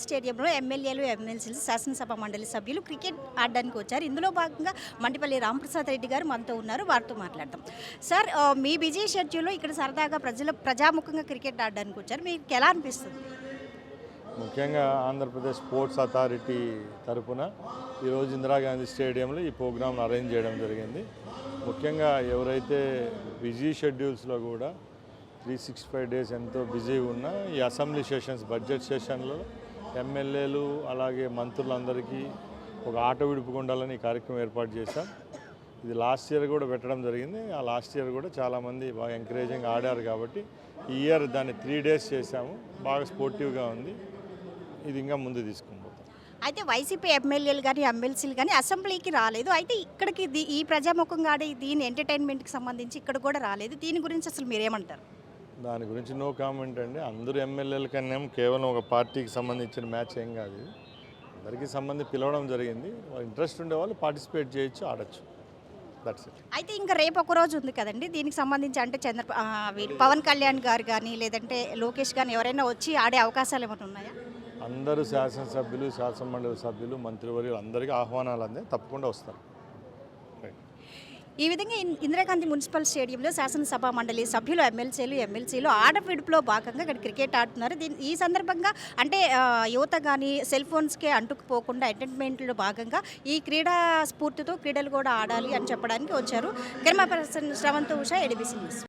స్టేడియంలో ఎమ్మెల్యేలు, ఎమ్మెల్సీలు, శాసనసభ మండలి సభ్యులు క్రికెట్ ఆడడానికి వచ్చారు. ఇందులో భాగంగా మండిపల్లి రాంప్రసాద్ రెడ్డి గారు మనతో ఉన్నారు. వారితో మాట్లాడదాం. సార్, మీ బిజీ షెడ్యూల్లో ఇక్కడ సరదాగా ప్రజాముఖంగా క్రికెట్ ఆడడానికి వచ్చారు. మీకు ఎలా అనిపిస్తుంది? ముఖ్యంగా ఆంధ్రప్రదేశ్ స్పోర్ట్స్ అథారిటీ తరఫున ఈరోజు ఇందిరాగాంధీ స్టేడియంలో ఈ ప్రోగ్రాంను అరేంజ్ చేయడం జరిగింది. ముఖ్యంగా ఎవరైతే బిజీ షెడ్యూల్స్లో కూడా 365 డేస్ ఎంతో బిజీ ఉన్న ఈ అసెంబ్లీ సెషన్స్, బడ్జెట్ సెషన్లో ఎమ్మెల్యేలు అలాగే మంత్రులందరికీ ఒక ఆట విడుపుగా ఉండాలని ఈ కార్యక్రమం ఏర్పాటు చేశాం. ఇది లాస్ట్ ఇయర్ కూడా పెట్టడం జరిగింది. ఆ లాస్ట్ ఇయర్ కూడా చాలామంది బాగా ఎంకరేజింగ్ ఆడారు కాబట్టి ఈ ఇయర్ దాన్ని 3 డేస్ చేశాము. బాగా స్పోర్టివ్గా ఉంది. ఇది ఇంకా ముందు తీసుకుని పోతాం. అయితే వైసీపీ ఎమ్మెల్యేలు కానీ, ఎమ్మెల్సీలు కానీ అసెంబ్లీకి రాలేదు. అయితే ఇక్కడికి ఈ ప్రజాముఖంగా ఆడే దీని ఎంటర్టైన్మెంట్కి సంబంధించి ఇక్కడ కూడా రాలేదు. దీని గురించి అసలు మీరేమంటారు? దాని గురించి నో కామెంట్ అండి. అందరూ ఎమ్మెల్యేల కన్నా కేవలం ఒక పార్టీకి సంబంధించిన మ్యాచ్ ఏం కాదు. అందరికీ సంబంధించి పిలవడం జరిగింది. ఇంట్రెస్ట్ ఉండే వాళ్ళు పార్టిసిపేట్ చేయొచ్చు, ఆడచ్చు. That's it. అయితే ఇంకా రేపు ఒక రోజు ఉంది కదండి, దీనికి సంబంధించి అంటే పవన్ కళ్యాణ్ గారు కానీ లేదంటే లోకేష్ కానీ ఎవరైనా వచ్చి ఆడే అవకాశాలు ఏమైనా ఉన్నాయా? అందరూ శాసనసభ్యులు, శాసనమండలి సభ్యులు, మంత్రివర్యులు అందరికీ ఆహ్వానాలు అందాయి. తప్పకుండా వస్తారు. ఈ విధంగా ఇందిరాగాంధీ మున్సిపల్ స్టేడియంలో శాసనసభ మండలి సభ్యులు, ఎమ్మెల్సీలు ఆడవిడుపులో భాగంగా ఇక్కడ క్రికెట్ ఆడుతున్నారు. ఈ సందర్భంగా అంటే యువత కానీ సెల్ ఫోన్స్కే అంటుకుపోకుండా ఎంటర్టైన్మెంట్లో భాగంగా ఈ క్రీడా స్ఫూర్తితో క్రీడలు కూడా ఆడాలి అని చెప్పడానికి వచ్చారు. Camera person Sravanth Usha, ADBC news.